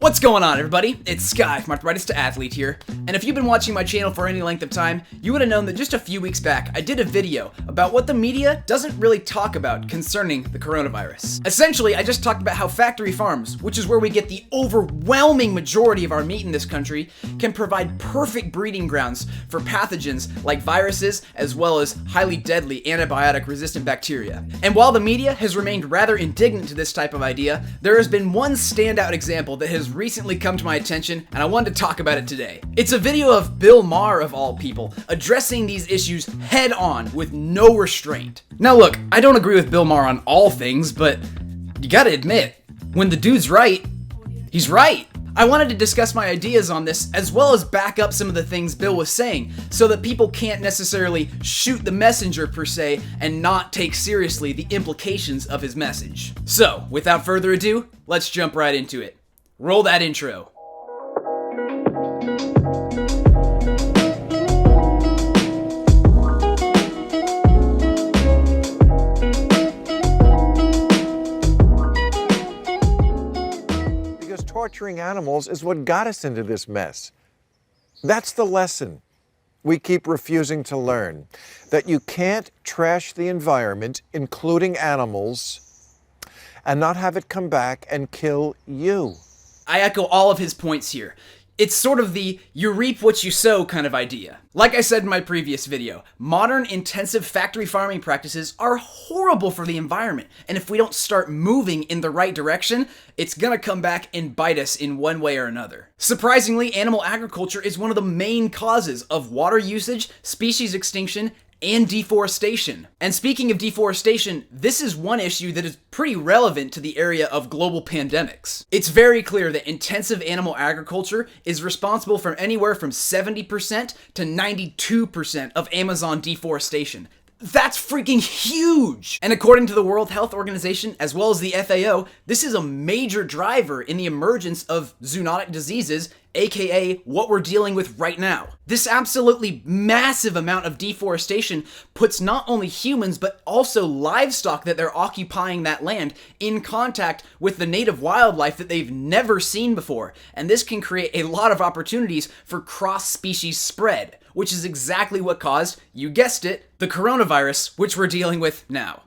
What's going on, everybody? It's Sky from Arthritis to Athlete here, and if you've been watching my channel for any length of time, you would have known that just a few weeks back, I did a video about what the media doesn't really talk about concerning the coronavirus. Essentially, I just talked about how factory farms, which is where we get the overwhelming majority of our meat in this country, can provide perfect breeding grounds for pathogens like viruses, as well as highly deadly antibiotic-resistant bacteria. And while the media has remained rather indignant to this type of idea, there has been one standout example that has recently come to my attention, and I wanted to talk about it today. It's a video of Bill Mahers, of all people, addressing these issues head on with no restraint. Now look, I don't agree with Bill Mahers on all things, but you gotta admit, when the dude's right, he's right. I wanted to discuss my ideas on this, as well as back up some of the things Bill was saying, so that people can't necessarily shoot the messenger per se, and not take seriously the implications of his message. So, without further ado, let's jump right into it. Roll that intro. Because torturing animals is what got us into this mess. That's the lesson we keep refusing to learn. That you can't trash the environment, including animals, and not have it come back and kill you. I echo all of his points here. It's sort of the you reap what you sow kind of idea. Like I said in my previous video, modern intensive factory farming practices are horrible for the environment, and if we don't start moving in the right direction, it's gonna come back and bite us in one way or another. Surprisingly, animal agriculture is one of the main causes of water usage, species extinction, and deforestation. And speaking of deforestation, this is one issue that is pretty relevant to the area of global pandemics. It's very clear that intensive animal agriculture is responsible for anywhere from 70% to 92% of Amazon deforestation. That's freaking huge! And according to the World Health Organization, as well as the FAO, this is a major driver in the emergence of zoonotic diseases, aka what we're dealing with right now. This absolutely massive amount of deforestation puts not only humans, but also livestock that they're occupying that land in contact with the native wildlife that they've never seen before. And this can create a lot of opportunities for cross-species spread, which is exactly what caused, you guessed it, the coronavirus, which we're dealing with now.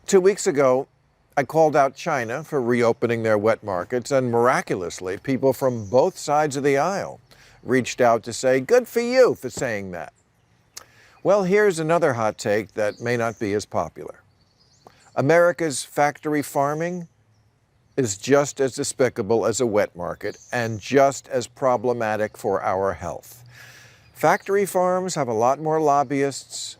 2 weeks ago, I called out China for reopening their wet markets, and miraculously, people from both sides of the aisle reached out to say, good for you for saying that. Well, here's another hot take that may not be as popular. America's factory farming is just as despicable as a wet market and just as problematic for our health. Factory farms have a lot more lobbyists,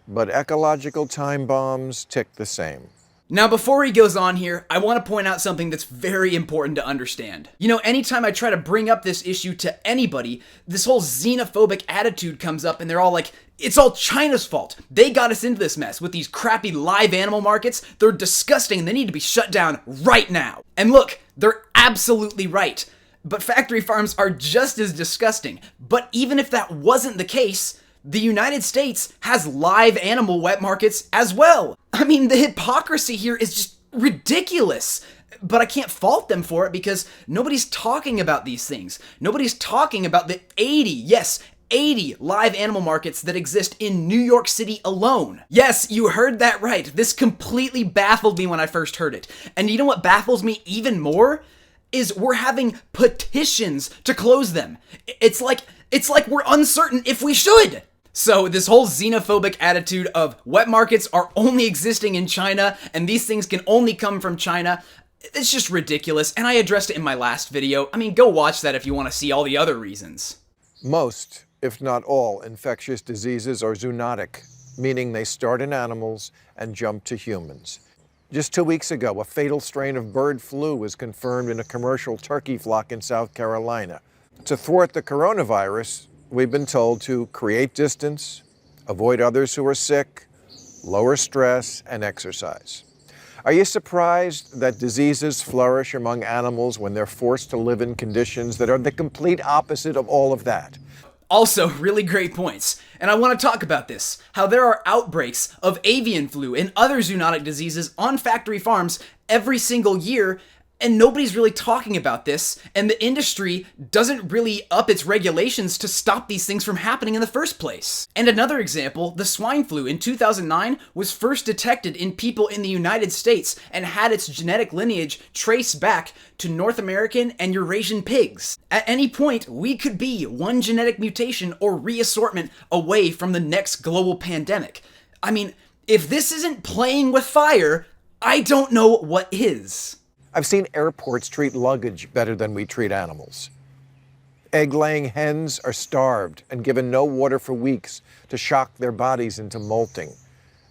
but ecological time bombs tick the same. Now, before he goes on here, I want to point out something that's very important to understand. You know, anytime I try to bring up this issue to anybody, this whole xenophobic attitude comes up and they're all like, it's all China's fault. They got us into this mess with these crappy live animal markets. They're disgusting and they need to be shut down right now. And look, they're absolutely right. But factory farms are just as disgusting. But even if that wasn't the case, the United States has live animal wet markets as well. I mean, the hypocrisy here is just ridiculous. But I can't fault them for it because nobody's talking about these things. Nobody's talking about the 80 live animal markets that exist in New York City alone. Yes, you heard that right. This completely baffled me when I first heard it. And you know what baffles me even more? Is we're having petitions to close them. It's like we're uncertain if we should. So this whole xenophobic attitude of wet markets are only existing in China and these things can only come from China, it's just ridiculous. And I addressed it in my last video. I mean, go watch that if you want to see all the other reasons. Most, if not all, infectious diseases are zoonotic, meaning they start in animals and jump to humans. Just 2 weeks ago, a fatal strain of bird flu was confirmed in a commercial turkey flock in South Carolina. To thwart the coronavirus, we've been told to create distance, avoid others who are sick, lower stress, and exercise. Are you surprised that diseases flourish among animals when they're forced to live in conditions that are the complete opposite of all of that? Also, really great points. And I want to talk about this, how there are outbreaks of avian flu and other zoonotic diseases on factory farms every single year, And nobody's really talking about this, and the industry doesn't really up its regulations to stop these things from happening in the first place. And another example, the swine flu in 2009 was first detected in people in the United States and had its genetic lineage traced back to North American and Eurasian pigs. At any point, we could be one genetic mutation or reassortment away from the next global pandemic. I mean, if this isn't playing with fire, I don't know what is. I've seen airports treat luggage better than we treat animals. Egg-laying hens are starved and given no water for weeks to shock their bodies into molting.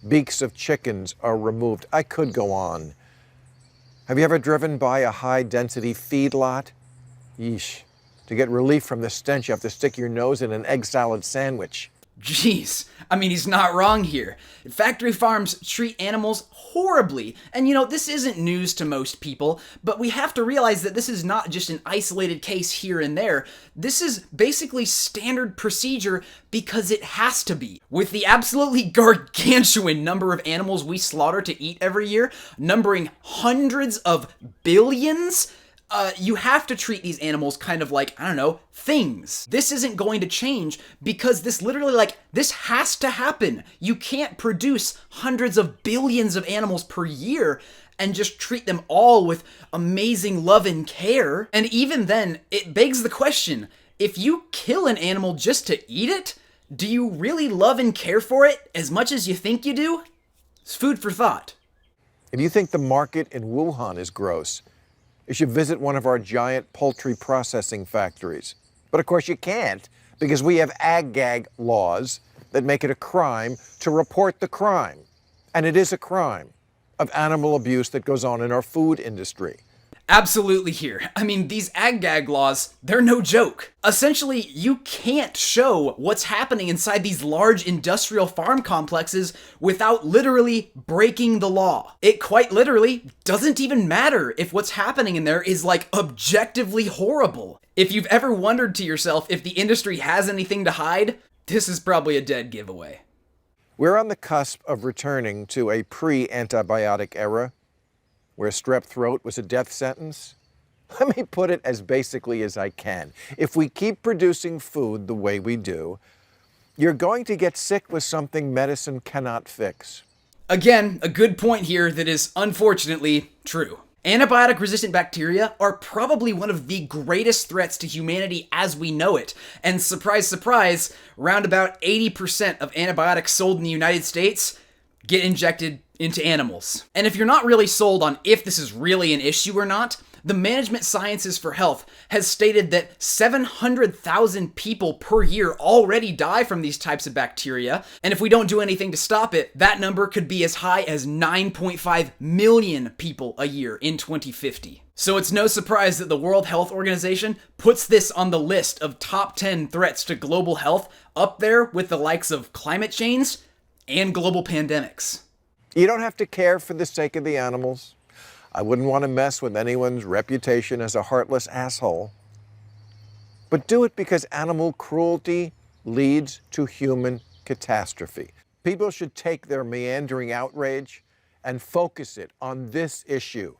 Beaks of chickens are removed. I could go on. Have you ever driven by a high-density feedlot? Yeesh. To get relief from the stench, you have to stick your nose in an egg salad sandwich. Jeez, I mean, he's not wrong here. Factory farms treat animals horribly, and this isn't news to most people, but we have to realize that this is not just an isolated case here and there. This is basically standard procedure because it has to be. With the absolutely gargantuan number of animals we slaughter to eat every year, numbering hundreds of billions, you have to treat these animals kind of like, I don't know, things. This isn't going to change because this literally, this has to happen. You can't produce hundreds of billions of animals per year and just treat them all with amazing love and care. And even then, it begs the question, if you kill an animal just to eat it, do you really love and care for it as much as you think you do? It's food for thought. If you think the market in Wuhan is gross, you should visit one of our giant poultry processing factories. But of course you can't, because we have ag-gag laws that make it a crime to report the crime. And it is a crime of animal abuse that goes on in our food industry. Absolutely here. I mean, these ag-gag laws, they're no joke. Essentially, you can't show what's happening inside these large industrial farm complexes without literally breaking the law. It quite literally doesn't even matter if what's happening in there is objectively horrible. If you've ever wondered to yourself if the industry has anything to hide, this is probably a dead giveaway. We're on the cusp of returning to a pre-antibiotic era, where strep throat was a death sentence? Let me put it as basically as I can. If we keep producing food the way we do, you're going to get sick with something medicine cannot fix. Again, a good point here that is unfortunately true. Antibiotic-resistant bacteria are probably one of the greatest threats to humanity as we know it. And surprise, surprise, round about 80% of antibiotics sold in the United States get injected into animals. And if you're not really sold on if this is really an issue or not, the Management Sciences for Health has stated that 700,000 people per year already die from these types of bacteria, and if we don't do anything to stop it, that number could be as high as 9.5 million people a year in 2050. So it's no surprise that the World Health Organization puts this on the list of top 10 threats to global health, up there with the likes of climate change and global pandemics. You don't have to care for the sake of the animals. I wouldn't want to mess with anyone's reputation as a heartless asshole. But do it because animal cruelty leads to human catastrophe. People should take their meandering outrage and focus it on this issue.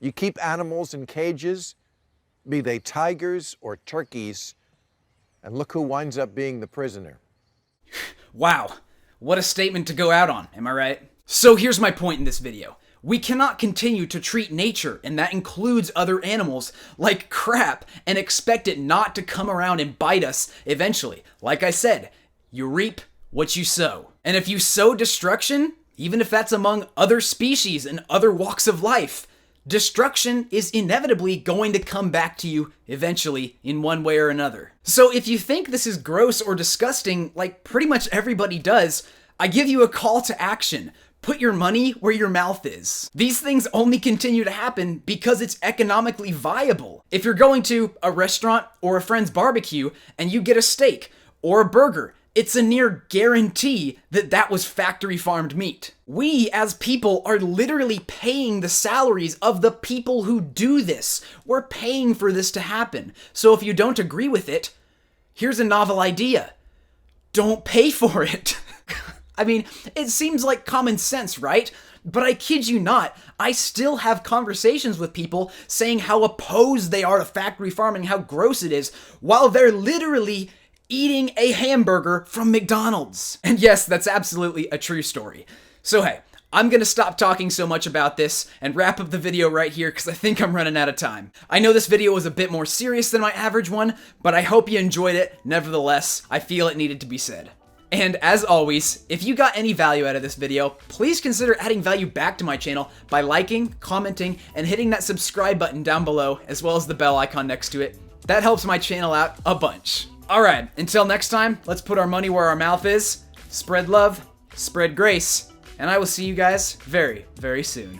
You keep animals in cages, be they tigers or turkeys, and look who winds up being the prisoner. Wow, what a statement to go out on, am I right? So here's my point in this video. We cannot continue to treat nature, and that includes other animals, like crap and expect it not to come around and bite us eventually. Like I said, you reap what you sow. And if you sow destruction, even if that's among other species and other walks of life, destruction is inevitably going to come back to you eventually in one way or another. So if you think this is gross or disgusting, like pretty much everybody does, I give you a call to action. Put your money where your mouth is. These things only continue to happen because it's economically viable. If you're going to a restaurant or a friend's barbecue and you get a steak or a burger, it's a near guarantee that that was factory farmed meat. We as people are literally paying the salaries of the people who do this. We're paying for this to happen. So if you don't agree with it, here's a novel idea. Don't pay for it. I mean, it seems like common sense, right? But I kid you not, I still have conversations with people saying how opposed they are to factory farming, how gross it is, while they're literally eating a hamburger from McDonald's. And yes, that's absolutely a true story. So hey, I'm gonna stop talking so much about this and wrap up the video right here because I think I'm running out of time. I know this video was a bit more serious than my average one, but I hope you enjoyed it. Nevertheless, I feel it needed to be said. And as always, if you got any value out of this video, please consider adding value back to my channel by liking, commenting, and hitting that subscribe button down below, as well as the bell icon next to it. That helps my channel out a bunch. Alright, until next time, let's put our money where our mouth is, spread love, spread grace, and I will see you guys very, very soon.